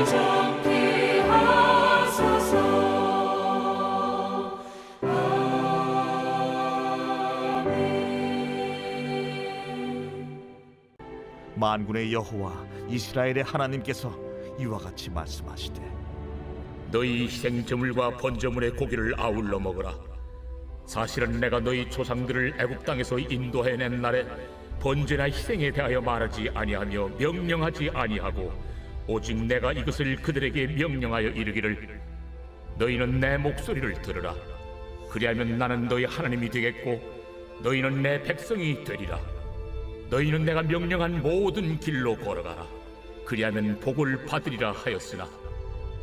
정케 하소서. 만군의 여호와 이스라엘의 하나님께서 이와 같이 말씀하시되, 너희 희생제물과 번제물의 고기를 아울러 먹으라. 사실은 내가 너희 조상들을 애굽 땅에서 인도해낸 날에 번제나 희생에 대하여 말하지 아니하며 명령하지 아니하고, 오직 내가 이것을 그들에게 명령하여 이르기를, 너희는 내 목소리를 들으라. 그리하면 나는 너희 하나님이 되겠고 너희는 내 백성이 되리라. 너희는 내가 명령한 모든 길로 걸어가라. 그리하면 복을 받으리라 하였으나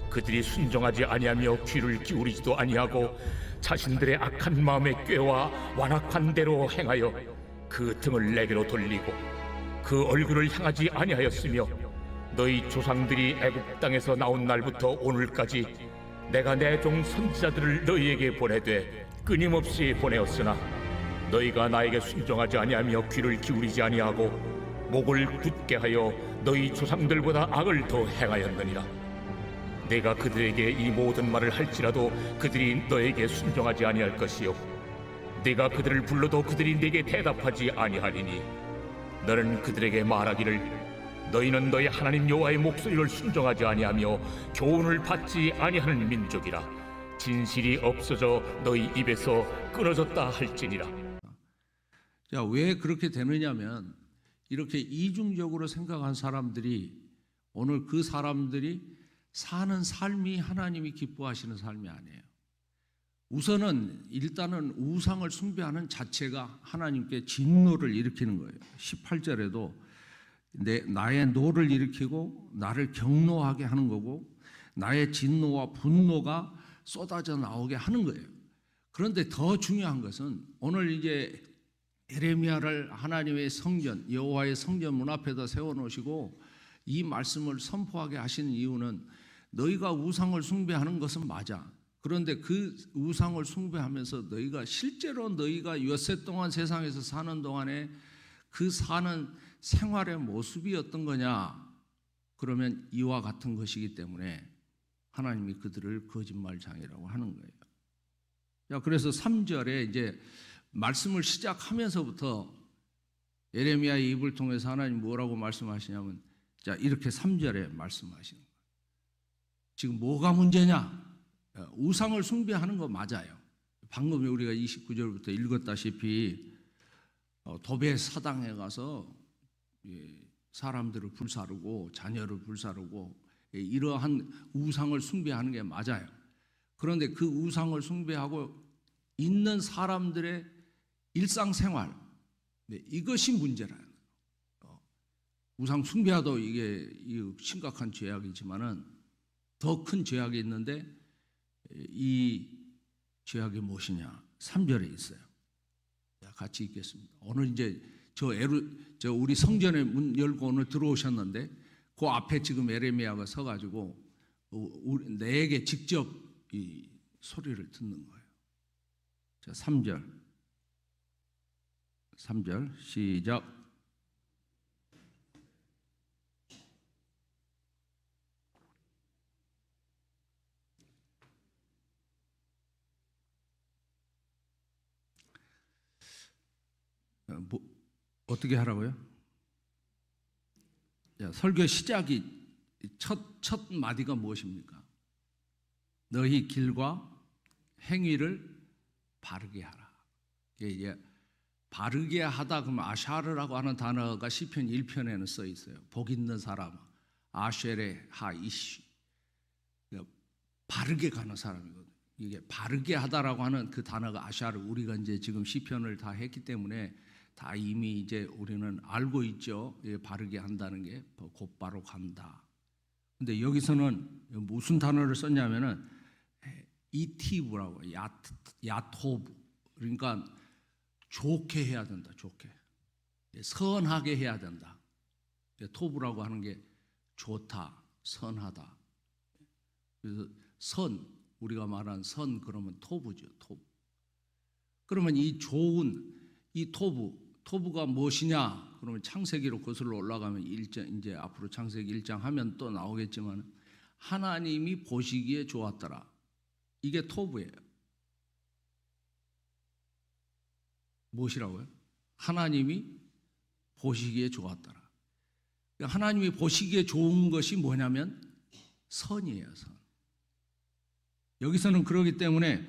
그들이 순종하지 아니하며 귀를 기울이지도 아니하고 자신들의 악한 마음에 꾀와 완악한 대로 행하여 그 등을 내게로 돌리고 그 얼굴을 향하지 아니하였으며, 너희 조상들이 애굽 땅에서 나온 날부터 오늘까지 내가 내 종 선지자들을 너희에게 보내되 끊임없이 보내었으나 너희가 나에게 순종하지 아니하며 귀를 기울이지 아니하고 목을 굳게 하여 너희 조상들보다 악을 더 행하였느니라. 내가 그들에게 이 모든 말을 할지라도 그들이 너에게 순종하지 아니할 것이요, 내가 그들을 불러도 그들이 내게 대답하지 아니하리니, 너는 그들에게 말하기를, 너희는 너희 하나님 여호와의 목소리를 순종하지 아니하며 교훈을 받지 아니하는 민족이라. 진실이 없어져 너희 입에서 끊어졌다 할지니라. 자, 왜 그렇게 되느냐면, 이렇게 이중적으로 생각한 사람들이 오늘 그 사람들이 사는 삶이 하나님이 기뻐하시는 삶이 아니에요. 우선은 일단은 우상을 숭배하는 자체가 하나님께 진노를 일으키는 거예요. 18절에도 나의 노를 일으키고 나를 경노하게 하는 거고, 나의 진노와 분노가 쏟아져 나오게 하는 거예요. 그런데 더 중요한 것은, 오늘 이제 예레미야를 하나님의 성전, 여호와의 성전 문 앞에다 세워놓으시고 이 말씀을 선포하게 하시는 이유는, 너희가 우상을 숭배하는 것은 맞아. 그런데 그 우상을 숭배하면서 너희가 실제로 너희가 엿새 동안 세상에서 사는 동안에 그 사는 생활의 모습이 어떤 거냐? 그러면 이와 같은 것이기 때문에 하나님이 그들을 거짓말장이라고 하는 거예요. 자, 그래서 3절에 이제 말씀을 시작하면서부터 예레미야의 입을 통해서 하나님 뭐라고 말씀하시냐면, 자, 이렇게 3절에 말씀하시는 거예요. 지금 뭐가 문제냐? 우상을 숭배하는 거 맞아요. 방금 우리가 29절부터 읽었다시피 도배 사당에 가서 사람들을 불사르고 자녀를 불사르고 이러한 우상을 숭배하는 게 맞아요. 그런데 그 우상을 숭배하고 있는 사람들의 일상생활, 이것이 문제라는 거예요. 우상 숭배하도 이게 심각한 죄악이지만은 더 큰 죄악이 있는데, 이 죄악이 무엇이냐? 3절에 있어요. 같이 읽겠습니다. 오늘 이제 우리 성전에 문 열고 오늘 들어오셨는데, 그 앞에 지금 예레미야가 서가지고 내게 직접 이 소리를 듣는 거예요. 자, 3절 시작. 어떻게 하라고요? 자, 설교 시작이 첫 마디가 무엇입니까? 너희 길과 행위를 바르게 하라. 이게 바르게 하다 그러면 아샤르라고 하는 단어가 시편 1편에는 써 있어요. 복 있는 사람, 아쉐레 하이시, 바르게 가는 사람이거든요. 이게 바르게 하다라고 하는 그 단어가 아샤르, 우리가 이제 지금 시편을 다 했기 때문에 다 이미 이제 우리는 알고 있죠. 바르게 한다는 게 곧바로 간다. 근데 여기서는 무슨 단어를 썼냐면은 이티브라고, 야토브. 그러니까 좋게 해야 된다. 좋게, 선하게 해야 된다. 토브라고 하는 게 좋다, 선하다. 그래서 선, 우리가 말하는 선, 그러면 토브죠. 토브. 그러면 이 좋은 이 토브가 무엇이냐? 그러면 창세기로 거슬러 올라가면 1장, 이제 앞으로 창세기 1장 하면 또 나오겠지만, 하나님이 보시기에 좋았더라. 이게 토부예요. 무엇이라고요? 하나님이 보시기에 좋았더라. 하나님이 보시기에 좋은 것이 뭐냐면 선이에요, 선. 여기서는 그러기 때문에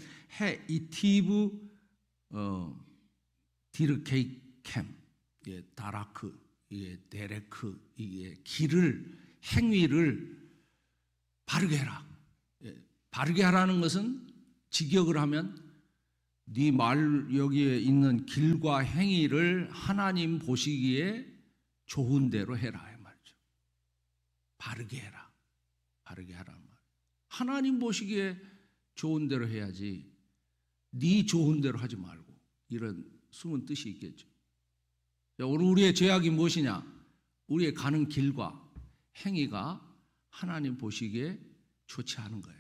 이티브 디르케이캠, 다라크, 데레크, 이게 길을, 행위를 바르게 해라. 바르게 하라는 것은 직역을 하면 네 말 여기에 있는 길과 행위를 하나님 보시기에 좋은 대로 해라 이 말이죠. 바르게 해라. 바르게 하라는 말. 하나님 보시기에 좋은 대로 해야지 네 좋은 대로 하지 말고, 이런 숨은 뜻이 있겠죠. 오늘 우리의 죄악이 무엇이냐? 우리의 가는 길과 행위가 하나님 보시기에 좋지 않은 거예요.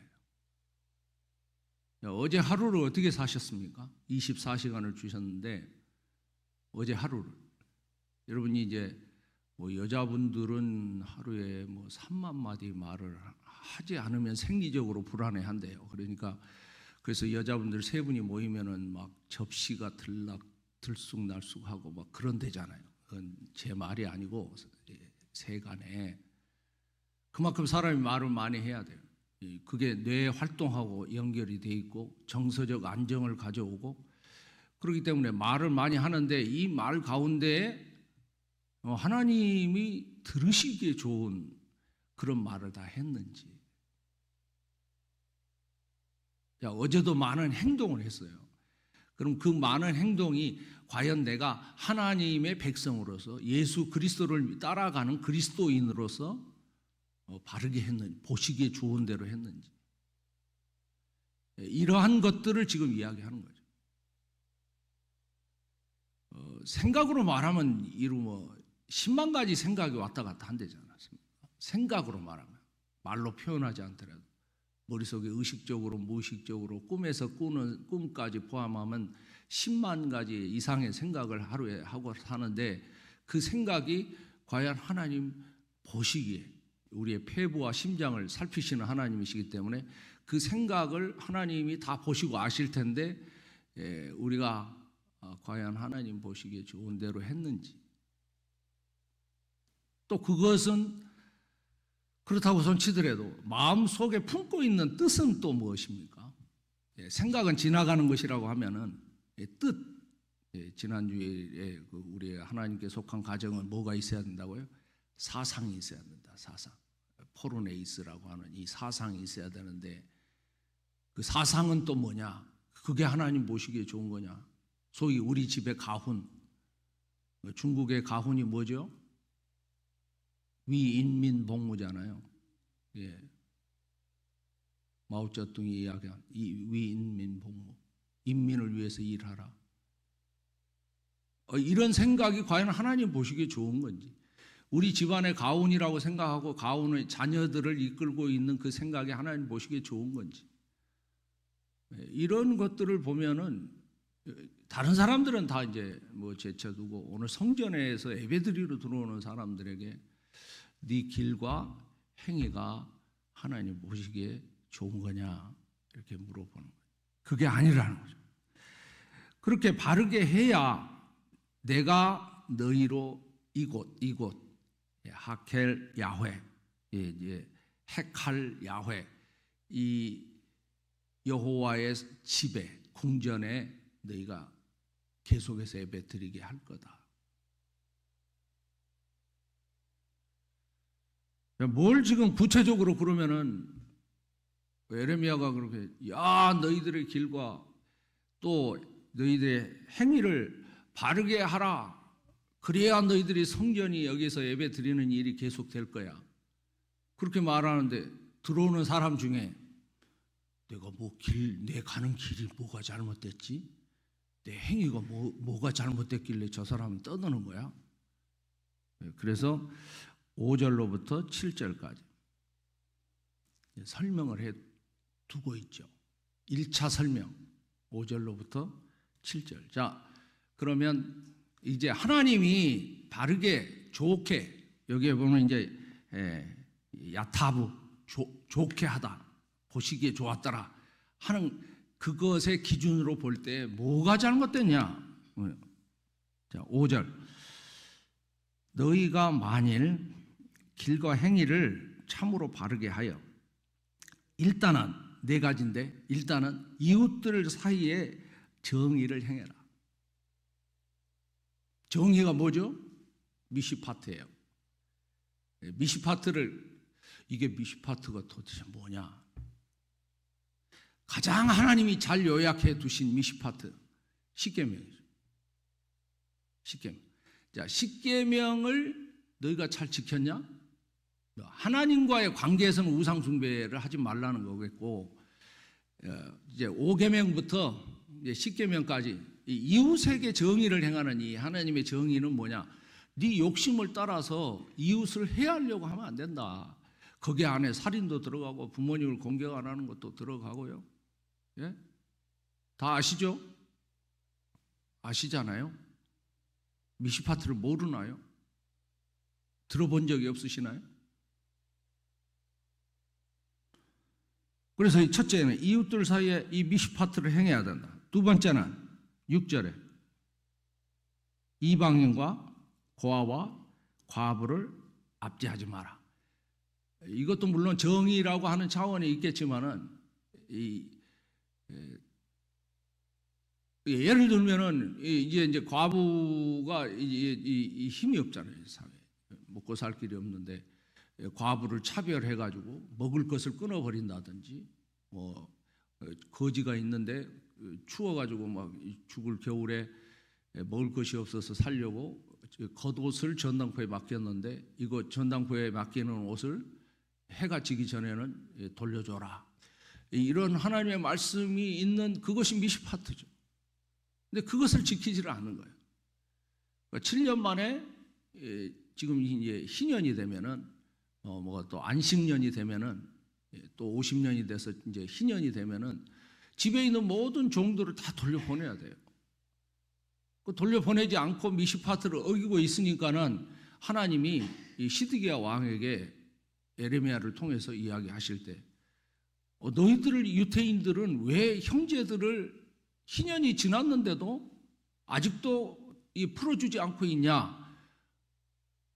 어제 하루를 어떻게 사셨습니까? 24시간을 주셨는데 어제 하루를, 여러분이 이제 뭐 여자분들은 하루에 뭐 3만 마디 말을 하지 않으면 생리적으로 불안해한대요. 그러니까 그래서 여자분들 세 분이 모이면은 막 접시가 들쑥날쑥하고 막 그런 데잖아요. 그건 제 말이 아니고 세간에 그만큼 사람이 말을 많이 해야 돼요. 그게 뇌 활동하고 연결이 돼 있고 정서적 안정을 가져오고, 그렇기 때문에 말을 많이 하는데 이 말 가운데 하나님이 들으시기에 좋은 그런 말을 다 했는지. 어제도 많은 행동을 했어요. 그럼 그 많은 행동이 과연 내가 하나님의 백성으로서 예수 그리스도를 따라가는 그리스도인으로서 바르게 했는지, 보시기에 좋은 대로 했는지, 이러한 것들을 지금 이야기하는 거죠. 생각으로 말하면 이루 10만 가지 생각이 왔다 갔다 한다지 않았습니까? 생각으로 말하면, 말로 표현하지 않더라도 머릿속에 의식적으로 무의식적으로 꿈에서 꾸는 꿈까지 포함하면 10만 가지 이상의 생각을 하루에 하고 사는데, 그 생각이 과연 하나님 보시기에, 우리의 폐부와 심장을 살피시는 하나님이시기 때문에 그 생각을 하나님이 다 보시고 아실 텐데, 우리가 과연 하나님 보시기에 좋은 대로 했는지, 또 그것은 그렇다고 손치더라도 마음속에 품고 있는 뜻은 또 무엇입니까? 생각은 지나가는 것이라고 하면은 뜻, 지난주에 우리 하나님께 속한 가정은 뭐가 있어야 된다고요? 사상이 있어야 된다. 사상, 포르네이스라고 하는 이 사상이 있어야 되는데, 그 사상은 또 뭐냐? 그게 하나님 보시기에 좋은 거냐? 소위 우리 집의 가훈, 중국의 가훈이 뭐죠? 위인민복무잖아요. 마오쩌둥이 이야기한 이 위인민복무, 인민을 위해서 일하라. 이런 생각이 과연 하나님 보시기에 좋은 건지, 우리 집안의 가훈이라고 생각하고 가훈의 자녀들을 이끌고 있는 그 생각이 하나님 보시기에 좋은 건지, 이런 것들을 보면은 다른 사람들은 다 이제 뭐 제쳐두고 오늘 성전에서 예배드리러 들어오는 사람들에게 네 길과 행위가 하나님 보시기에 좋은 거냐 이렇게 물어보는 거예요. 그게 아니라는 거죠. 그렇게 바르게 해야 내가 너희로 이곳 하켈 야훼, 헤칼 야훼, 이 여호와의 집에, 궁전에 너희가 계속해서 예배드리게 할 거다. 뭘 지금 구체적으로 그러면은 에레미야가 그렇게, 야 너희들의 길과 또 너희들의 행위를 바르게 하라. 그래야 너희들이 성전이 여기서 예배 드리는 일이 계속될 거야. 그렇게 말하는데 들어오는 사람 중에 내가 내 가는 길이 뭐가 잘못됐지? 내 행위가 뭐가 잘못됐길래 저 사람은 떠드는 거야? 그래서 5절로부터 7절까지 설명을 해 두고 있죠. 1차 설명 5절로부터 7절. 자, 그러면 이제 하나님이 바르게 좋게, 여기에 보면 이제 야타브, 좋게 하다, 보시기에 좋았더라 하는 그것의 기준으로 볼 때 뭐가 잘못됐냐? 자, 5절. 너희가 만일 길과 행위를 참으로 바르게 하여, 일단은 네 가지인데, 일단은 이웃들 사이에 정의를 행해라. 정의가 뭐죠? 미시파트예요. 미시파트를, 이게 미시파트가 도대체 뭐냐? 가장 하나님이 잘 요약해 두신 미시파트, 십계명이죠. 십계명. 자, 십계명을 너희가 잘 지켰냐? 하나님과의 관계에서는 우상 숭배를 하지 말라는 거겠고, 이제 5계명부터 이제 10계명까지 이웃에게 정의를 행하는 이 하나님의 정의는 뭐냐? 네 욕심을 따라서 이웃을 해하려고 하면 안 된다. 거기 안에 살인도 들어가고 부모님을 공격 안 하는 것도 들어가고요. 예? 다 아시죠? 아시잖아요? 미시파트를 모르나요? 들어본 적이 없으시나요? 그래서 첫째는 이웃들 사이에 이 미시파트를 행해야 된다. 두 번째는 6절에 이방인과 고아와 과부를 압제하지 마라. 이것도 물론 정의라고 하는 차원이 있겠지만은 예를 들면은 이제 과부가 이 힘이 없잖아요. 사회에 먹고 살 길이 없는데 과부를 차별해 가지고 먹을 것을 끊어 버린다든지, 뭐 거지가 있는데 추워 가지고 막 죽을 겨울에 먹을 것이 없어서 살려고 겉옷을 전당포에 맡겼는데 이거 전당포에 맡기는 옷을 해가 지기 전에는 돌려줘라. 이런 하나님의 말씀이 있는 그것이 미시파트죠. 근데 그것을 지키지를 않는 거예요. 그러니까 7년 만에 지금 이제 희년이 되면은 뭐가 또 안식년이 되면은 또 50년이 돼서 이제 희년이 되면은 집에 있는 모든 종들을 다 돌려보내야 돼요. 그 돌려보내지 않고 미시파트를 어기고 있으니까는 하나님이 이 시드기야 왕에게 에레미야를 통해서 이야기하실 때 너희들 유대인들은 왜 형제들을 희년이 지났는데도 아직도 풀어주지 않고 있냐?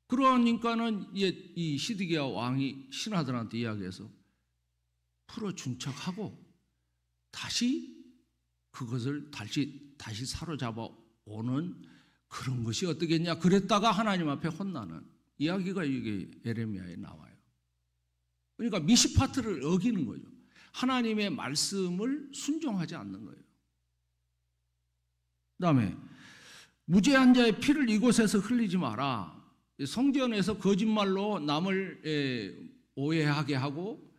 그러니까는 이 시드기야 왕이 신하들한테 이야기해서 풀어준 척하고 다시 그것을 다시 사로잡아 오는 그런 것이 어떻겠냐? 그랬다가 하나님 앞에 혼나는 이야기가 이게 에레미야에 나와요. 그러니까 미시파트를 어기는 거죠. 하나님의 말씀을 순종하지 않는 거예요. 그다음에 무죄한 자의 피를 이곳에서 흘리지 마라. 성전에서 거짓말로 남을 오해하게 하고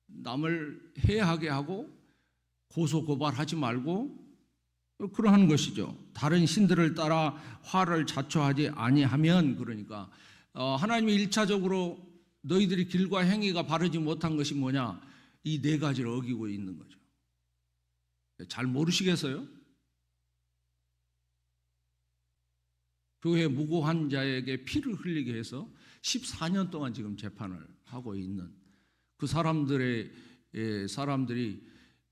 남을 해하게 하고 고소 고발하지 말고 그러한 것이죠. 다른 신들을 따라 화를 자초하지 아니하면, 그러니까 하나님이 1차적으로 너희들이 길과 행위가 바르지 못한 것이 뭐냐? 이 네 가지를 어기고 있는 거죠. 잘 모르시겠어요? 교회 무고한 자에게 피를 흘리게 해서 14년 동안 지금 재판을 하고 있는 그 사람들이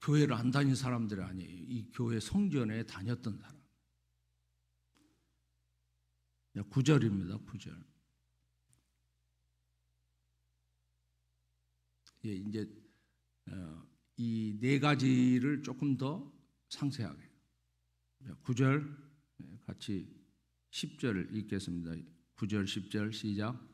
교회를 안 다닌 사람들이 아니에요. 이 교회 성전에 다녔던 사람. 9절입니다. 9절. 이제 이 네 가지를 조금 더 상세하게. 9절 같이 10절 읽겠습니다. 9절 10절 시작.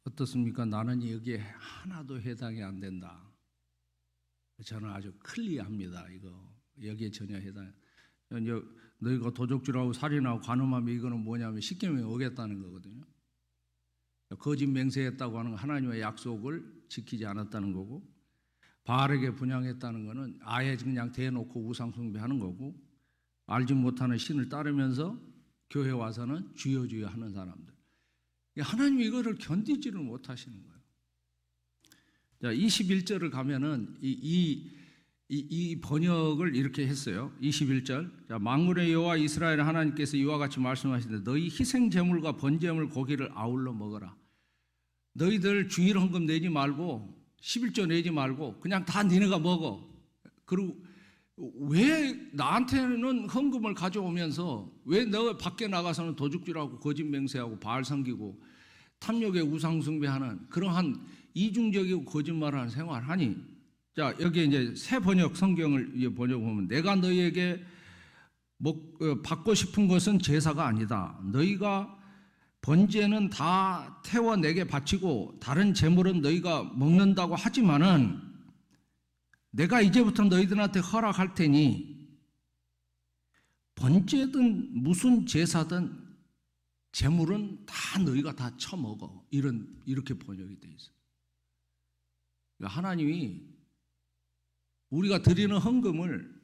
어떻습니까? 나는 여기에 하나도 해당이 안 된다. 저는 아주 클리어합니다. 이거 여기에 전혀 해당. 너희가 도적질하고 살인하고 간음하면 이거는 뭐냐면 십계명에 어겼다는 거거든요. 거짓 맹세했다고 하는 하나님의 약속을 지키지 않았다는 거고, 바알에게 분향했다는 거는 아예 그냥 대놓고 우상 숭배하는 거고, 알지 못하는 신을 따르면서 교회 와서는 주여 주여 하는 사람들. 하나님이 이거를 견디지를 못하시는 거예요. 자, 21절을 가면은 이 번역을 이렇게 했어요. 21절. 자, 만군의 여호와 이스라엘 하나님께서 이와 같이 말씀하시는데 너희 희생 제물과 번제물 고기를 아울러 먹어라. 너희들 주일 헌금 내지 말고 11조 내지 말고 그냥 다 니네가 먹어. 그리고 왜 나한테는 헌금을 가져오면서 왜 너 밖에 나가서는 도둑질하고 거짓 맹세하고 바알 섬기고 탐욕에 우상 숭배하는 그러한 이중적이고 거짓말하는 생활하니? 자, 여기 이제 새 번역 성경을 번역 보면 내가 너희에게 받고 싶은 것은 제사가 아니다. 너희가 번제는 다 태워 내게 바치고 다른 제물은 너희가 먹는다고 하지만은 내가 이제부터 너희들한테 허락할 테니 번제든 무슨 제사든 제물은 다 너희가 다 처먹어. 이렇게 번역이 돼 있어요. 그러니까 하나님이 우리가 드리는 헌금을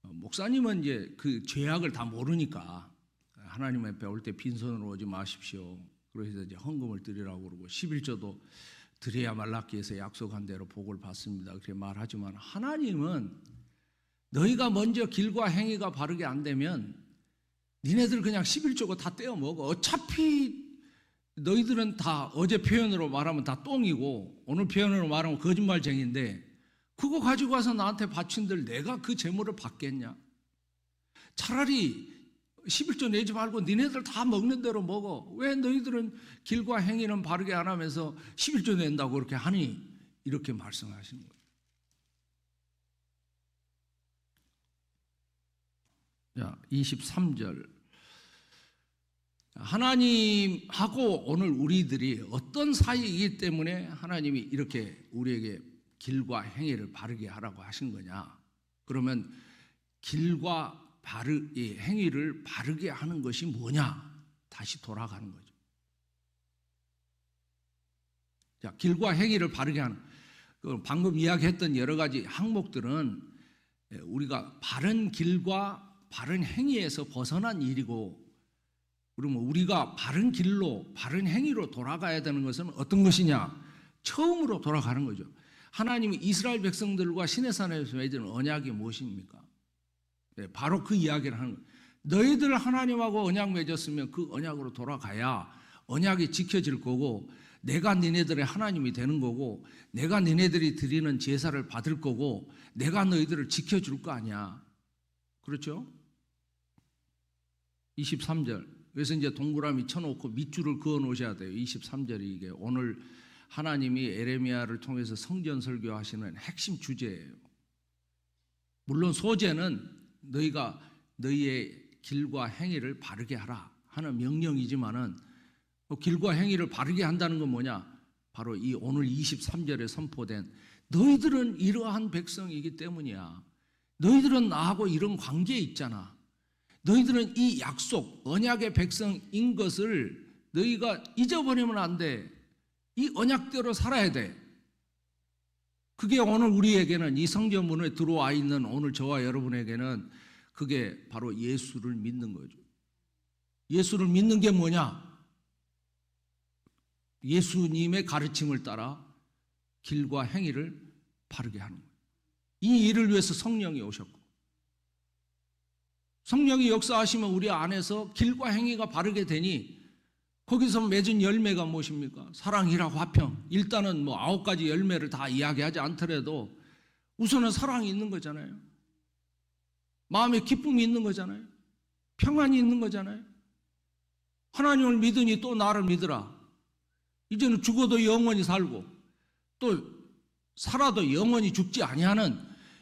목사님은 이제 그 죄악을 다 모르니까 하나님 앞에 올 때 빈손으로 오지 마십시오. 그래서 이제 헌금을 드리라고 그러고 11조도 드려야 말라기 해서 약속한 대로 복을 받습니다. 그렇게 말하지만 하나님은 너희가 먼저 길과 행위가 바르게 안 되면 니네들 그냥 11조고 다 떼어 먹어. 어차피 너희들은 다 어제 표현으로 말하면 다 똥이고 오늘 표현으로 말하면 거짓말쟁이인데 그거 가지고 와서 나한테 바친들 내가 그 재물을 받겠냐? 차라리 11조 내지 말고 니네들 다 먹는 대로 먹어. 왜 너희들은 길과 행위는 바르게 안 하면서 11조 낸다고 그렇게 하니? 이렇게 말씀하시는 거예요. 자, 23절. 하나님하고 오늘 우리들이 어떤 사이이기 때문에 하나님이 이렇게 우리에게 길과 행위를 바르게 하라고 하신 거냐? 그러면 길과 행위를 바르게 하는 것이 뭐냐? 다시 돌아가는 거죠. 자, 길과 행위를 바르게 하는, 방금 이야기했던 여러 가지 항목들은 우리가 바른 길과 바른 행위에서 벗어난 일이고, 그러면 우리가 바른 길로, 바른 행위로 돌아가야 되는 것은 어떤 것이냐? 처음으로 돌아가는 거죠. 하나님이 이스라엘 백성들과 시내산에서 맺은 언약이 무엇입니까? 네, 바로 그 이야기를 하는 거예요. 너희들 하나님하고 언약 맺었으면 그 언약으로 돌아가야 언약이 지켜질 거고 내가 니네들의 하나님이 되는 거고 내가 니네들이 드리는 제사를 받을 거고 내가 너희들을 지켜줄 거 아니야. 그렇죠? 23절. 그래서 이제 동그라미 쳐놓고 밑줄을 그어 놓으셔야 돼요. 23절이 이게 오늘 하나님이 에레미야를 통해서 성전 설교하시는 핵심 주제예요. 물론 소재는 너희가 너희의 길과 행위를 바르게 하라 하는 명령이지만은 길과 행위를 바르게 한다는 건 뭐냐? 바로 이 오늘 23절에 선포된 너희들은 이러한 백성이기 때문이야. 너희들은 나하고 이런 관계에 있잖아. 너희들은 이 약속, 언약의 백성인 것을 너희가 잊어버리면 안 돼. 이 언약대로 살아야 돼. 그게 오늘 우리에게는 이 성전문에 들어와 있는 오늘 저와 여러분에게는 그게 바로 예수를 믿는 거죠. 예수를 믿는 게 뭐냐? 예수님의 가르침을 따라 길과 행위를 바르게 하는 거예요. 이 일을 위해서 성령이 오셨고 성령이 역사하시면 우리 안에서 길과 행위가 바르게 되니 거기서 맺은 열매가 무엇입니까? 사랑이라 화평. 일단은 9가지 열매를 다 이야기하지 않더라도 우선은 사랑이 있는 거잖아요. 마음에 기쁨이 있는 거잖아요. 평안이 있는 거잖아요. 하나님을 믿으니 또 나를 믿으라. 이제는 죽어도 영원히 살고 또 살아도 영원히 죽지 아니하는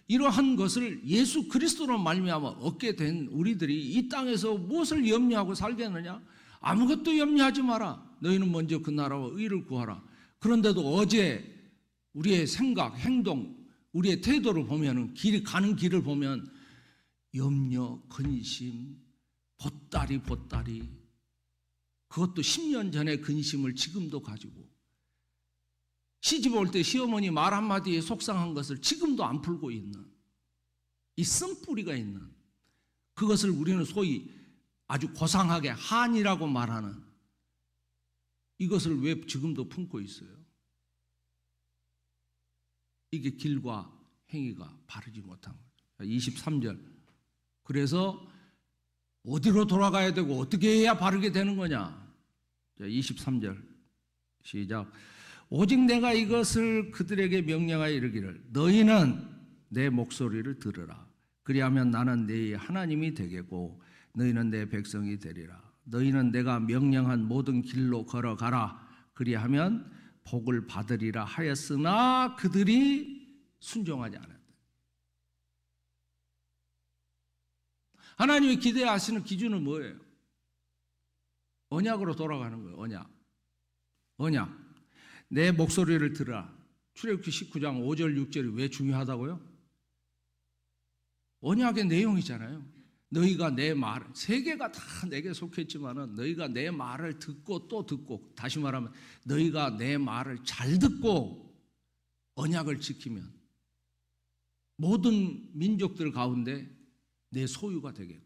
이러한 것을 예수 그리스도로 말미암아 얻게 된 우리들이 이 땅에서 무엇을 염려하고 살겠느냐? 아무것도 염려하지 마라. 너희는 먼저 그 나라와 의를 구하라. 그런데도 어제 우리의 생각, 행동, 우리의 태도를 보면은 가는 길을 보면 염려, 근심, 보따리 그것도 10년 전의 근심을 지금도 가지고 시집 올 때 시어머니 말 한마디에 속상한 것을 지금도 안 풀고 있는 이 쓴뿌리가 있는 그것을 우리는 소위 아주 고상하게 한이라고 말하는 이것을 왜 지금도 품고 있어요? 이게 길과 행위가 바르지 못한 거죠. 23절. 그래서 어디로 돌아가야 되고 어떻게 해야 바르게 되는 거냐? 23절 시작. 오직 내가 이것을 그들에게 명령하여 이르기를 너희는 내 목소리를 들으라. 그리하면 나는 너희 하나님이 되겠고 너희는 내 백성이 되리라. 너희는 내가 명령한 모든 길로 걸어가라. 그리하면 복을 받으리라 하였으나 그들이 순종하지 않았다. 하나님이 기대하시는 기준은 뭐예요? 언약으로 돌아가는 거예요. 언약. 내 목소리를 들으라. 출애굽기 19장 5절 6절이 왜 중요하다고요? 언약의 내용이잖아요. 너희가 내 말, 세계가 다 내게 속했지만은 너희가 내 말을 듣고 또 듣고, 다시 말하면 너희가 내 말을 잘 듣고 언약을 지키면 모든 민족들 가운데 내 소유가 되겠고,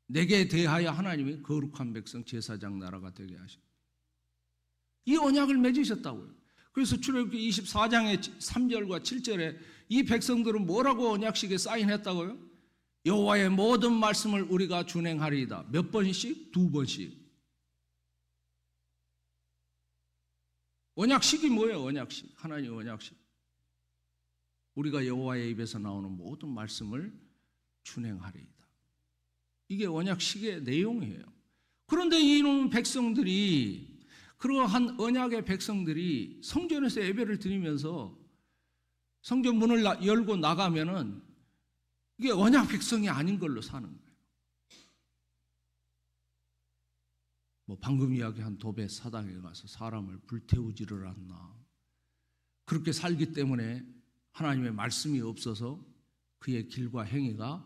내게 대하여 하나님이 거룩한 백성 제사장 나라가 되게 하시고, 이 언약을 맺으셨다고요. 그래서 출애굽기 24장의 3절과 7절에 이 백성들은 뭐라고 언약식에 사인했다고요? 여호와의 모든 말씀을 우리가 준행하리이다. 몇 번씩? 2번씩. 언약식이 뭐예요? 언약식. 하나님 언약식. 우리가 여호와의 입에서 나오는 모든 말씀을 준행하리이다. 이게 언약식의 내용이에요. 그런데 이놈 백성들이, 그러한 언약의 백성들이 성전에서 예배를 드리면서 성전 문을 열고 나가면은 이게 언약 백성이 아닌 걸로 사는 거예요. 뭐 방금 이야기한 도배 사당에 가서 사람을 불태우지를 않나. 그렇게 살기 때문에 하나님의 말씀이 없어서 그의 길과 행위가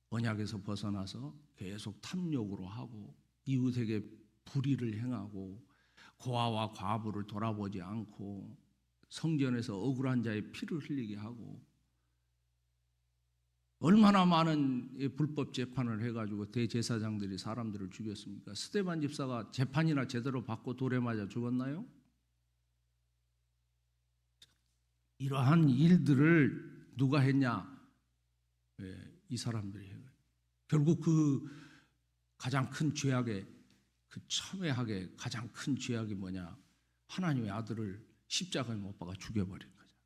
언약에서 벗어나서 계속 탐욕으로 하고 이웃에게 불의를 행하고 고아와 과부를 돌아보지 않고 성전에서 억울한 자의 피를 흘리게 하고, 얼마나 많은 불법 재판을 해가지고 대제사장들이 사람들을 죽였습니까? 스데반 집사가 재판이나 제대로 받고 돌에 맞아 죽었나요? 이러한 일들을 누가 했냐? 이 사람들이 해요. 결국 그 가장 큰 죄악의, 그 첨예하게 가장 큰 죄악이 뭐냐? 하나님의 아들을 십자가에 못 박아 죽여버린 거죠.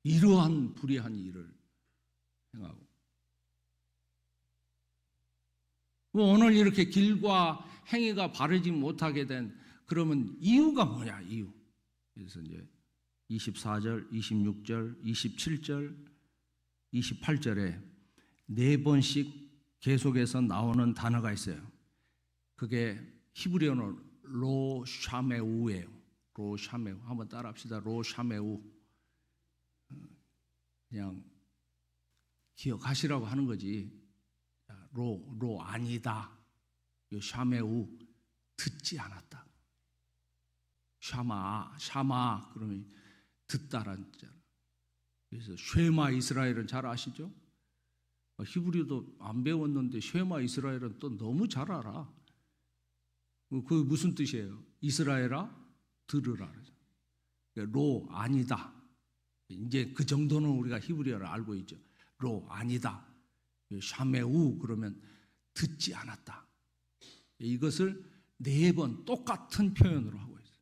이러한 불의한 일을 행하고, 오늘 이렇게 길과 행위가 바르지 못하게 된, 그러면 이유가 뭐냐? 이유. 그래서 이제 24절, 26절, 27절, 28절에 네 번씩 계속해서 나오는 단어가 있어요. 그게 히브리어는 로샤메우예요. 로샤메우. 한번 따라합시다. 로샤메우. 그냥 기억하시라고 하는 거지. 로 아니다. 샤메우, 듣지 않았다. 샤마 그러면 듣다라는 뜻. 그래서 쉐마 이스라엘은 잘 아시죠? 히브리어도 안 배웠는데 쉐마 이스라엘은 또 너무 잘 알아. 그 무슨 뜻이에요? 이스라엘아 들으라. 로 아니다. 이제 그 정도는 우리가 히브리어를 알고 있죠. 로 아니다. 샤메우 그러면 듣지 않았다. 이것을 네 번 똑같은 표현으로 하고 있어요.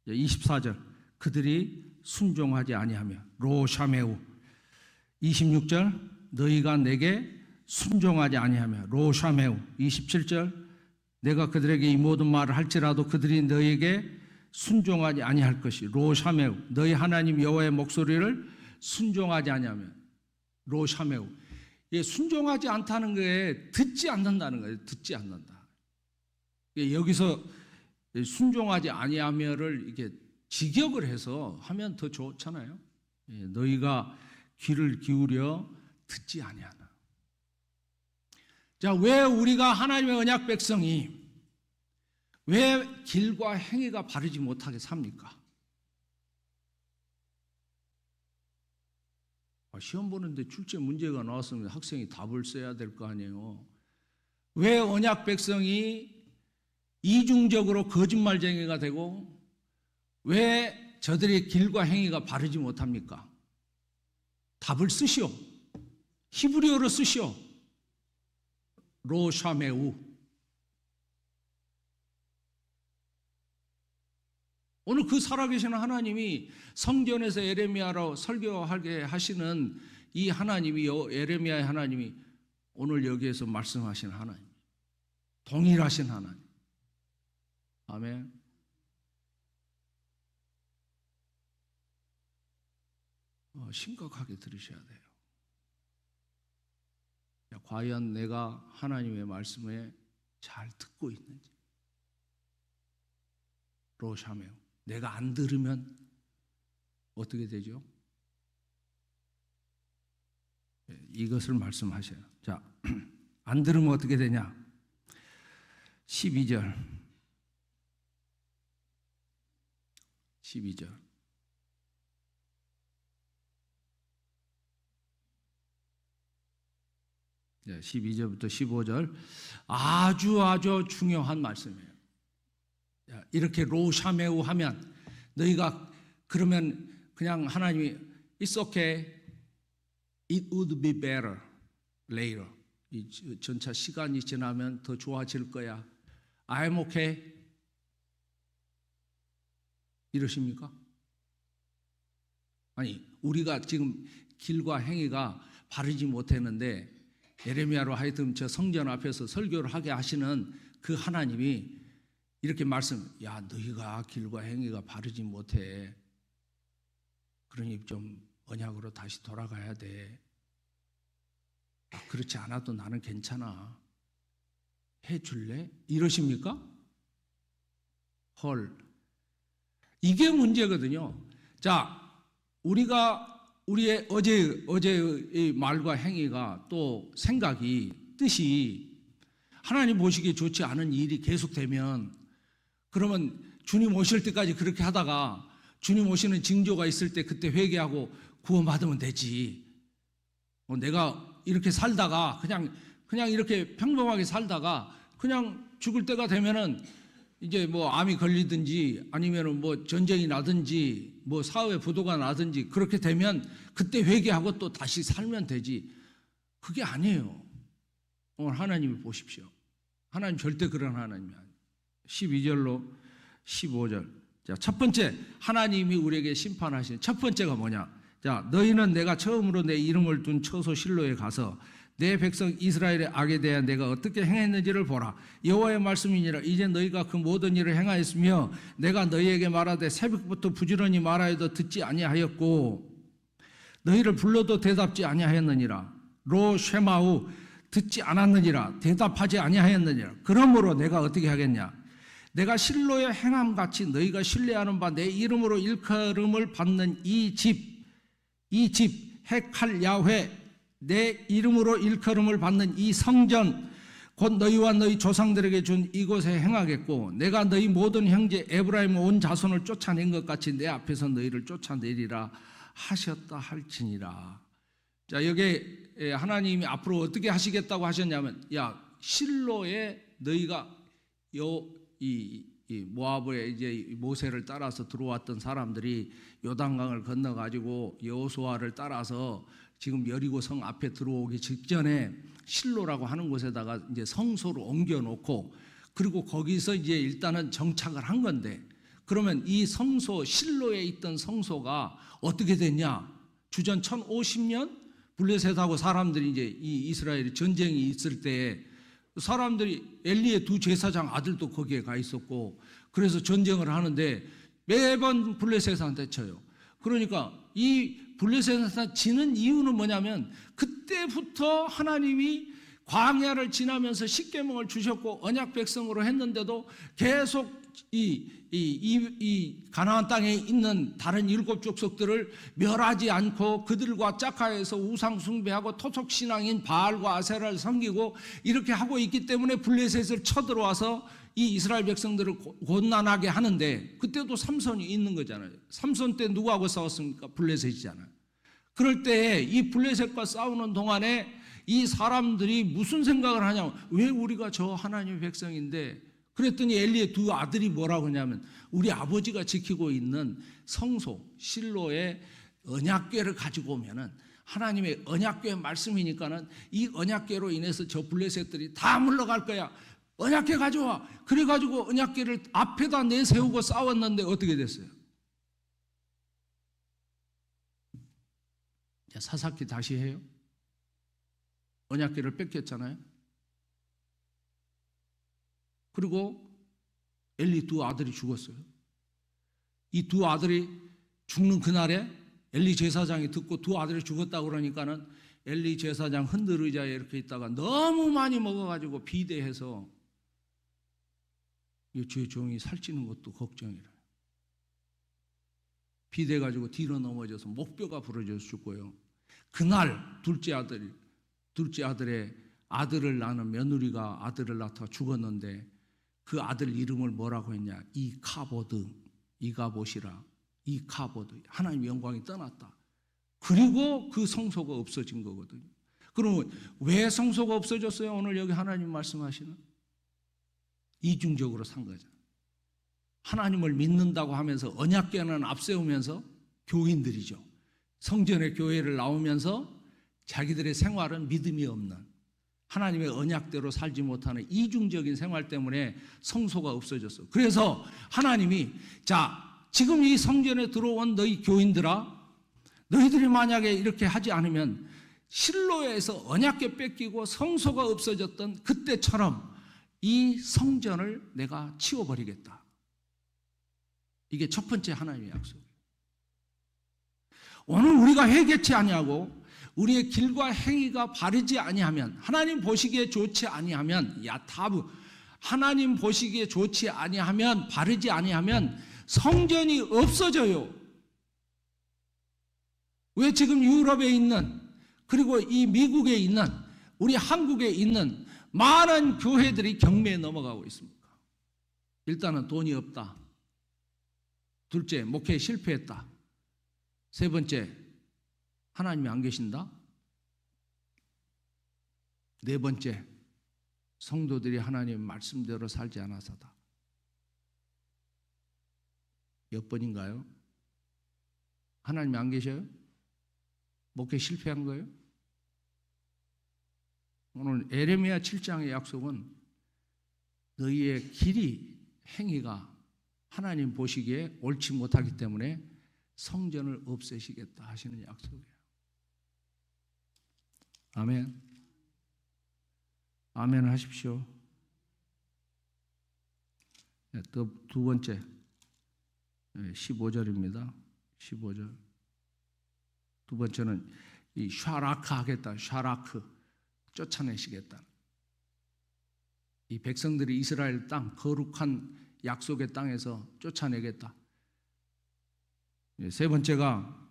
24절 그들이 순종하지 아니하며 로 샤메우. 26절 너희가 내게 순종하지 아니하며 로 샤메우. 27절 내가 그들에게 이 모든 말을 할지라도 그들이 너희에게 순종하지 아니할 것이 로 샤메우. 너희 하나님 여호와의 목소리를 순종하지 아니하며 로 샤메우. 순종하지 않다는 거에 듣지 않는다는 거예요. 듣지 않는다. 여기서 순종하지 아니하며를 이렇게 직역을 해서 하면 더 좋잖아요. 너희가 귀를 기울여 듣지 아니하나. 자, 왜 우리가 하나님의 언약 백성이 왜 길과 행위가 바르지 못하게 삽니까? 시험 보는데 출제 문제가 나왔으면 학생이 답을 써야 될 거 아니에요. 왜 언약 백성이 이중적으로 거짓말쟁이가 되고 왜 저들의 길과 행위가 바르지 못합니까? 답을 쓰시오. 히브리어로 쓰시오. 로샤메우. 오늘 그 살아계신 하나님이 성전에서 에레미야로 설교하게 하시는 이 하나님이, 에레미야의 하나님이 오늘 여기에서 말씀하신 하나님, 동일하신 하나님. 아멘. 심각하게 들으셔야 돼요. 과연 내가 하나님의 말씀에 잘 듣고 있는지. 로샤메오. 내가 안 들으면 어떻게 되죠? 이것을 말씀하셔요. 자, 안 들으면 어떻게 되냐? 12절. 12절. 네, 12절부터 15절. 아주 중요한 말씀이에요. 이렇게 로샤메우 하면 너희가 그러면 그냥 하나님이 It's okay, it would be better later. 이 전차 시간이 지나면 더 좋아질 거야. I'm okay. 이러십니까? 아니, 우리가 지금 길과 행위가 바르지 못했는데 예레미야로 하여튼 저 성전 앞에서 설교를 하게 하시는 그 하나님이 이렇게 야, 너희가 길과 행위가 바르지 못해. 그러니 좀 언약으로 다시 돌아가야 돼. 그렇지 않아도 나는 괜찮아. 해줄래? 이러십니까? 헐. 이게 문제거든요. 자, 우리의 어제의 말과 행위가 또 생각이, 뜻이 하나님 보시기에 좋지 않은 일이 계속되면 그러면 주님 오실 때까지 그렇게 하다가 주님 오시는 징조가 있을 때 그때 회개하고 구원받으면 되지. 내가 이렇게 살다가 그냥 이렇게 평범하게 살다가 그냥 죽을 때가 되면은 이제 뭐 암이 걸리든지 아니면은 뭐 전쟁이 나든지 뭐 사회 부도가 나든지 그렇게 되면 그때 회개하고 또 다시 살면 되지. 그게 아니에요. 오늘 하나님을 보십시오. 하나님 절대 그런 하나님이 아니에요. 12절로 15절. 자, 첫 번째, 하나님이 우리에게 심판하신 첫 번째가 뭐냐? 자, 너희는 내가 처음으로 내 이름을 둔 처소 실로에 가서 내 백성 이스라엘의 악에 대한 내가 어떻게 행했는지를 보라. 여호와의 말씀이니라. 이제 너희가 그 모든 일을 행하였으며 내가 너희에게 말하되 새벽부터 부지런히 말하여도 듣지 아니하였고 너희를 불러도 대답지 아니하였느니라. 로 쉐마우 듣지 않았느니라. 대답하지 아니하였느니라. 그러므로 내가 어떻게 하겠냐? 내가 실로의 행함같이 너희가 신뢰하는 바 내 이름으로 일컬음을 받는 이 집 헤칼 야훼 내 이름으로 일컬음을 받는 이 성전 곧 너희와 너희 조상들에게 준 이곳에 행하겠고 내가 너희 모든 형제 에브라임 온 자손을 쫓아낸 것 같이 내 앞에서 너희를 쫓아내리라 하셨다 할지니라. 자, 여기 하나님이 앞으로 어떻게 하시겠다고 하셨냐면, 야, 실로에 너희가 이 모압에 이제 모세를 따라서 들어왔던 사람들이 요단강을 건너 가지고 여호수아를 따라서 지금 여리고 성 앞에 들어오기 직전에 실로라고 하는 곳에다가 이제 성소를 옮겨 놓고 그리고 거기서 이제 일단은 정착을 한 건데, 그러면 이 성소 실로에 있던 성소가 어떻게 됐냐? 주전 1050년 블레셋하고 사람들이 이제 이 이스라엘이 전쟁이 있을 때 사람들이 엘리의 두 제사장 아들도 거기에 가 있었고 그래서 전쟁을 하는데 매번 블레셋한테 쳐요. 그러니까 이 블레셋한테 지는 이유는 뭐냐면 그때부터 하나님이 광야를 지나면서 십계명을 주셨고 언약 백성으로 했는데도 계속 이 가나안 땅에 있는 다른 일곱 족속들을 멸하지 않고 그들과 짝하여서 우상 숭배하고 토속 신앙인 바알과 아세라를 섬기고 이렇게 하고 있기 때문에 블레셋을 쳐들어와서 이 이스라엘 백성들을 곤란하게 하는데, 그때도 삼손이 있는 거잖아요. 삼손 때 누구하고 싸웠습니까? 블레셋이잖아요. 그럴 때 이 블레셋과 싸우는 동안에 이 사람들이 무슨 생각을 하냐면, 왜 우리가 저 하나님의 백성인데, 그랬더니 엘리의 두 아들이 뭐라고 하냐면, 우리 아버지가 지키고 있는 성소 실로의 언약궤를 가지고 오면은 하나님의 언약궤 말씀이니까는 이 언약궤로 인해서 저 블레셋들이 다 물러갈 거야. 언약궤 가져와. 그래가지고 언약궤를 앞에다 내세우고 싸웠는데 어떻게 됐어요? 자, 사사기 다시 해요. 언약궤를 뺏겼잖아요. 그리고 엘리 두 아들이 죽었어요. 이 두 아들이 죽는 그날에 엘리 제사장이 듣고 두 아들이 죽었다고 그러니까는 엘리 제사장 흔들 의자에 이렇게 있다가 너무 많이 먹어가지고 비대해서 주의 종이 살찌는 것도 걱정이라. 비대가지고 뒤로 넘어져서 목뼈가 부러져서 죽고요. 그날 둘째 아들의 아들을 낳는 며느리가 아들을 낳다가 죽었는데 그 아들 이름을 뭐라고 했냐? 이카보드, 이가봇이라. 이카보드, 하나님의 영광이 떠났다. 그리고 그 성소가 없어진 거거든요. 그럼 왜 성소가 없어졌어요? 오늘 여기 하나님 말씀하시는 이중적으로 산 거죠. 하나님을 믿는다고 하면서 언약궤는 앞세우면서 교인들이죠. 성전의 교회를 나오면서 자기들의 생활은 믿음이 없는, 하나님의 언약대로 살지 못하는 이중적인 생활 때문에 성소가 없어졌어. 그래서 하나님이, 자, 지금 이 성전에 들어온 너희 교인들아, 너희들이 만약에 이렇게 하지 않으면 실로에서 언약궤 뺏기고 성소가 없어졌던 그때처럼 이 성전을 내가 치워버리겠다. 이게 첫 번째 하나님의 약속이에요. 오늘 우리가 회개치 아니하고 우리의 길과 행위가 바르지 아니하면, 하나님 보시기에 좋지 아니하면, 야타브, 하나님 보시기에 좋지 아니하면, 바르지 아니하면 성전이 없어져요. 왜 지금 유럽에 있는, 그리고 이 미국에 있는, 우리 한국에 있는 많은 교회들이 경매에 넘어가고 있습니까? 일단은 돈이 없다. 둘째, 목회에 실패했다. 세 번째, 하나님이 안 계신다. 네 번째, 성도들이 하나님의 말씀대로 살지 않아서다. 몇 번인가요? 하나님이 안 계셔요? 목회 실패한 거예요? 오늘 에레미야 7장의 약속은 너희의 길이, 행위가 하나님 보시기에 옳지 못하기 때문에 성전을 없애시겠다 하시는 약속이에요. 아멘. 아멘 하십시오. 또 두 번째 15절입니다. 15절. 두 번째는 이 샤라크 하겠다. 샤라크, 쫓아내시겠다. 이 백성들이 이스라엘 땅, 거룩한 약속의 땅에서 쫓아내겠다. 세 번째가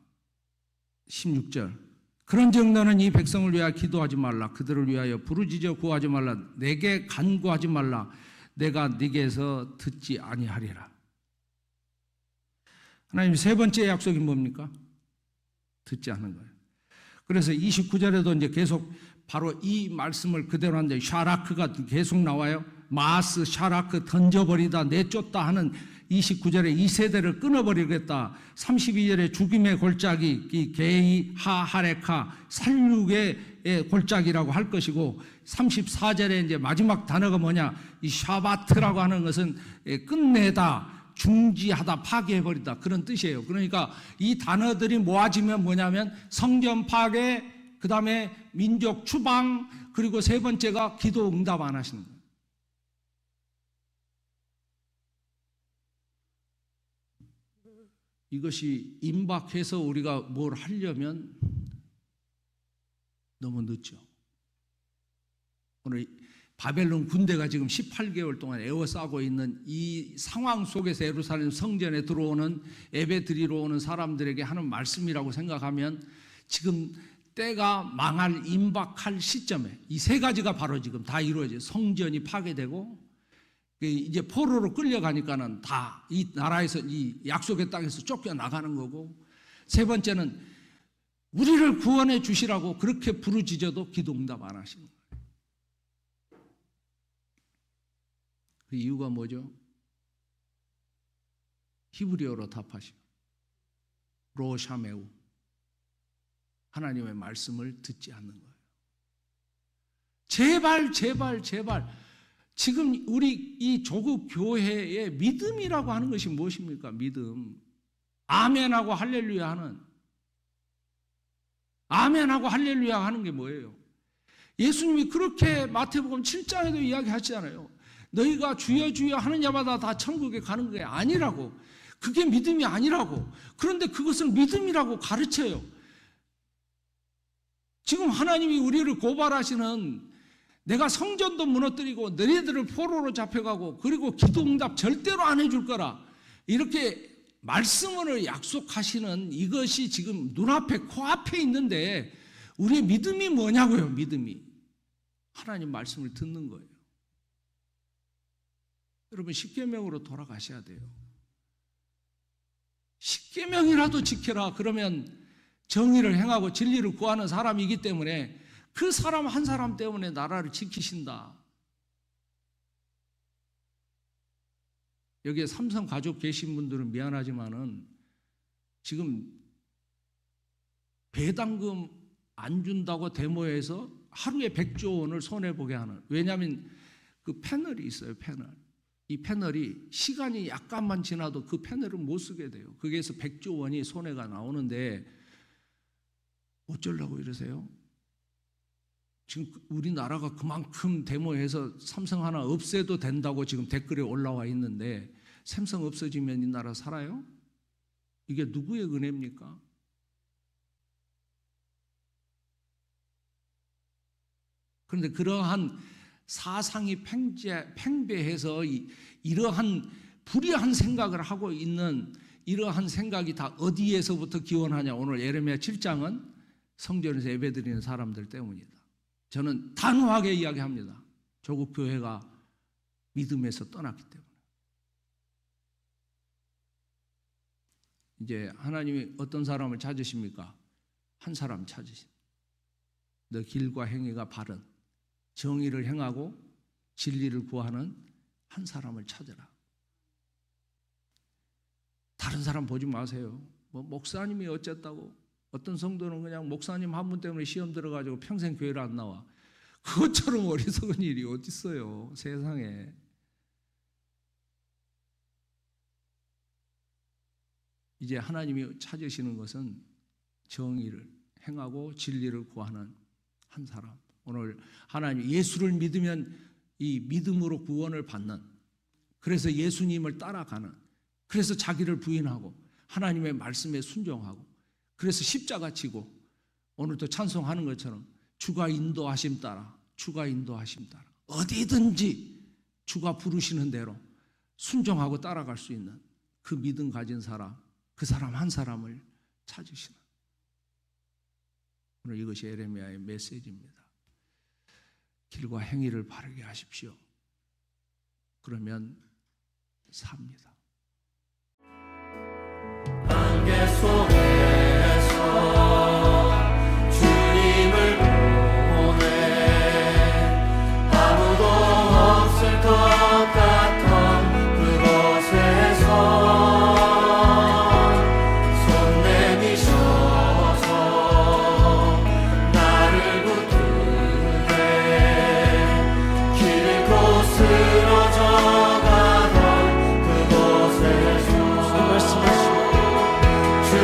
16절. 그런즉 너는 이 백성을 위하여 기도하지 말라. 그들을 위하여 부르짖어 구하지 말라. 내게 간구하지 말라. 내가 네게서 듣지 아니하리라. 하나님 세 번째 약속이 뭡니까? 듣지 않는 거예요. 그래서 29절에도 이제 계속 바로 이 말씀을 그대로 하는데 샤라크가 계속 나와요. 마스, 샤라크, 던져버리다, 내쫓다 하는 29절에 이 세대를 끊어버리겠다. 32절에 죽임의 골짜기, 이 게이, 하하레카, 살육의 골짜기라고 할 것이고, 34절에 이제 마지막 단어가 뭐냐? 이 샤바트라고 하는 것은 끝내다, 중지하다, 파괴해버리다, 그런 뜻이에요. 그러니까 이 단어들이 모아지면 뭐냐면 성전 파괴, 그 다음에 민족 추방, 그리고 세 번째가 기도 응답 안 하시는 거예요. 이것이 임박해서 우리가 뭘 하려면 너무 늦죠. 오늘 바벨론 군대가 지금 18개월 동안 에워싸고 있는 이 상황 속에서 예루살렘 성전에 들어오는, 예배 드리러 오는 사람들에게 하는 말씀이라고 생각하면 지금 때가 망할, 임박할 시점에 이 세 가지가 바로 지금 다 이루어져요. 성전이 파괴되고, 이제 포로로 끌려가니까는 다 이 나라에서, 이 약속의 땅에서 쫓겨나가는 거고, 세 번째는 우리를 구원해 주시라고 그렇게 부르짖어도 기도응답 안 하시는 거예요. 그 이유가 뭐죠? 히브리어로 답하시오. 로샤메우. 하나님의 말씀을 듣지 않는 거예요. 제발 제발 제발. 지금 우리 이 조국 교회의 믿음이라고 하는 것이 무엇입니까? 믿음. 아멘하고 할렐루야 하는, 아멘하고 할렐루야 하는 게 뭐예요? 예수님이 그렇게 마태복음 7장에도 이야기하시잖아요. 너희가 주여 주여 하는 자마다 다 천국에 가는 게 아니라고. 그게 믿음이 아니라고. 그런데 그것을 믿음이라고 가르쳐요. 지금 하나님이 우리를 고발하시는, 내가 성전도 무너뜨리고 너희들을 포로로 잡혀가고 그리고 기도응답 절대로 안 해줄 거라, 이렇게 말씀으로 약속하시는 이것이 지금 눈앞에 코앞에 있는데 우리의 믿음이 뭐냐고요. 믿음이 하나님 말씀을 듣는 거예요. 여러분, 십계명으로 돌아가셔야 돼요. 십계명이라도 지켜라. 그러면 정의를 행하고 진리를 구하는 사람이기 때문에 그 사람 한 사람 때문에 나라를 지키신다. 여기에 삼성 가족 계신 분들은 미안하지만은 지금 배당금 안 준다고 데모해서 하루에 100조 원을 손해보게 하는, 왜냐하면 그 패널이 있어요. 패널. 이 패널이 시간이 약간만 지나도 그 패널을 못 쓰게 돼요. 거기에서 100조 원이 손해가 나오는데 어쩌려고 이러세요? 지금 우리나라가 그만큼 데모해서 삼성 하나 없애도 된다고 지금 댓글에 올라와 있는데, 삼성 없어지면 이 나라 살아요? 이게 누구의 은혜입니까? 그런데 그러한 사상이 팽배해서 이러한 불의한 생각을 하고 있는, 이러한 생각이 다 어디에서부터 기원하냐? 오늘 예레미야 7장은 성전에서 예배드리는 사람들 때문이다. 저는 단호하게 이야기합니다. 조국 교회가 믿음에서 떠났기 때문에. 이제 하나님이 어떤 사람을 찾으십니까? 한 사람 찾으십니다. 너 길과 행위가 바른, 정의를 행하고 진리를 구하는 한 사람을 찾으라. 다른 사람 보지 마세요. 뭐 목사님이 어쨌다고. 어떤 성도는 그냥 목사님 한 분 때문에 시험 들어가지고 평생 교회를 안 나와. 그것처럼 어리석은 일이 어디 있어요, 세상에. 이제 하나님이 찾으시는 것은 정의를 행하고 진리를 구하는 한 사람. 오늘 하나님, 예수를 믿으면 이 믿음으로 구원을 받는, 그래서 예수님을 따라가는, 그래서 자기를 부인하고 하나님의 말씀에 순종하고, 그래서 십자가 지고, 오늘도 찬송하는 것처럼 주가 인도하심 따라, 주가 인도하심 따라 어디든지 주가 부르시는 대로 순종하고 따라갈 수 있는 그 믿음 가진 사람, 그 사람 한 사람을 찾으시는, 오늘 이것이 예레미야의 메시지입니다. 길과 행위를 바르게 하십시오. 그러면 삽니다. 안개 속에서 주님을 보내 아무도 없을 것 같던 그곳에서 손 내미셔서 나를 붙들게 길고 쓰러져 가던 그곳에서 주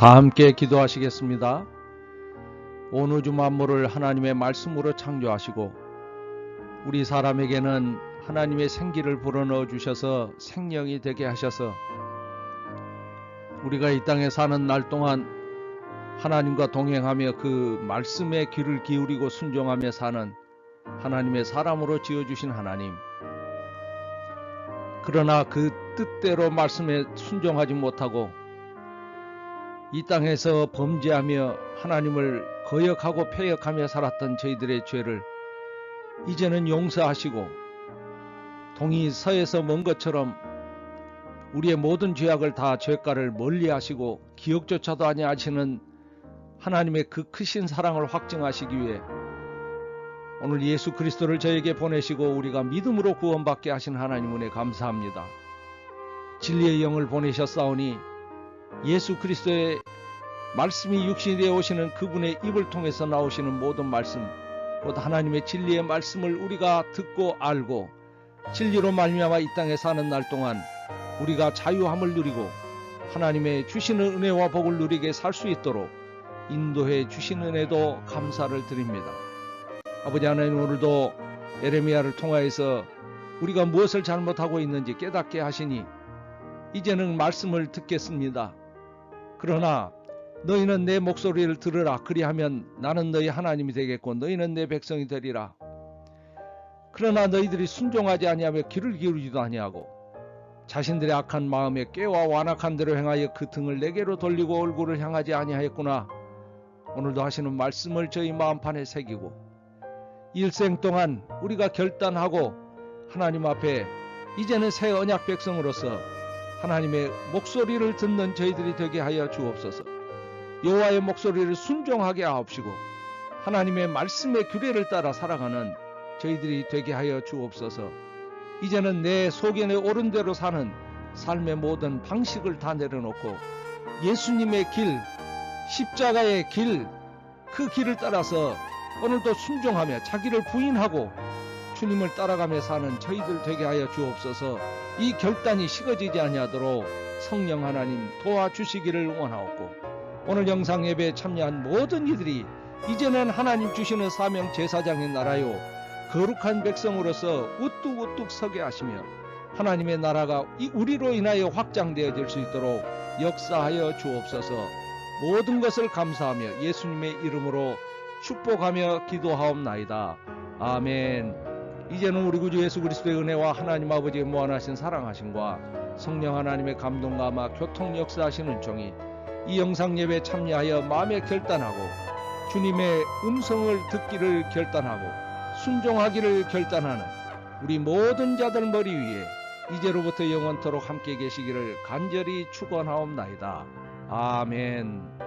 다 함께 기도하시겠습니다. 온 우주 만물을 하나님의 말씀으로 창조하시고 우리 사람에게는 하나님의 생기를 불어넣어 주셔서 생명이 되게 하셔서 우리가 이 땅에 사는 날 동안 하나님과 동행하며 그 말씀에 귀를 기울이고 순종하며 사는 하나님의 사람으로 지어주신 하나님, 그러나 그 뜻대로 말씀에 순종하지 못하고 이 땅에서 범죄하며 하나님을 거역하고 폐역하며 살았던 저희들의 죄를 이제는 용서하시고 동이 서에서 먼 것처럼 우리의 모든 죄악을 다 죄가를 멀리하시고 기억조차도 아니하시는 하나님의 그 크신 사랑을 확증하시기 위해 오늘 예수 그리스도를 저에게 보내시고 우리가 믿음으로 구원받게 하신 하나님 은혜 감사합니다. 진리의 영을 보내셨사오니 예수 그리스도의 말씀이 육신이 되어 오시는 그분의 입을 통해서 나오시는 모든 말씀, 곧 하나님의 진리의 말씀을 우리가 듣고 알고 진리로 말미암아 이 땅에 사는 날 동안 우리가 자유함을 누리고 하나님의 주시는 은혜와 복을 누리게 살 수 있도록 인도해 주신 은혜도 감사를 드립니다. 아버지 하나님, 오늘도 에레미야를 통하여서 우리가 무엇을 잘못하고 있는지 깨닫게 하시니 이제는 말씀을 듣겠습니다. 그러나 너희는 내 목소리를 들으라. 그리하면 나는 너희 하나님이 되겠고 너희는 내 백성이 되리라. 그러나 너희들이 순종하지 아니하며 귀를 기울이지도 아니하고 자신들의 악한 마음에 깨와 완악한 대로 행하여 그 등을 내게로 돌리고 얼굴을 향하지 아니하였구나. 오늘도 하시는 말씀을 저희 마음판에 새기고 일생 동안 우리가 결단하고 하나님 앞에 이제는 새 언약 백성으로서 하나님의 목소리를 듣는 저희들이 되게 하여 주옵소서. 여호와의 목소리를 순종하게 하옵시고 하나님의 말씀의 규례를 따라 살아가는 저희들이 되게 하여 주옵소서. 이제는 내 소견에 옳은 대로 사는 삶의 모든 방식을 다 내려놓고 예수님의 길, 십자가의 길, 그 길을 따라서 오늘도 순종하며 자기를 부인하고 주님을 따라가며 사는 저희들 되게 하여 주옵소서. 이 결단이 식어지지 아니하도록 성령 하나님 도와주시기를 원하옵고 오늘 영상 예배에 참여한 모든 이들이 이제는 하나님 주시는 사명 제사장의 나라요 거룩한 백성으로서 우뚝우뚝 서게 하시며 하나님의 나라가 우리로 인하여 확장되어질 수 있도록 역사하여 주옵소서. 모든 것을 감사하며 예수님의 이름으로 축복하며 기도하옵나이다. 아멘. 이제는 우리 구주 예수 그리스도의 은혜와 하나님 아버지의 무한하신 사랑하심과 성령 하나님의 감동과 아마 교통 역사하시는 종이 이 영상 예배에 참여하여 마음에 결단하고 주님의 음성을 듣기를 결단하고 순종하기를 결단하는 우리 모든 자들 머리 위에 이제로부터 영원토록 함께 계시기를 간절히 축원하옵나이다. 아멘.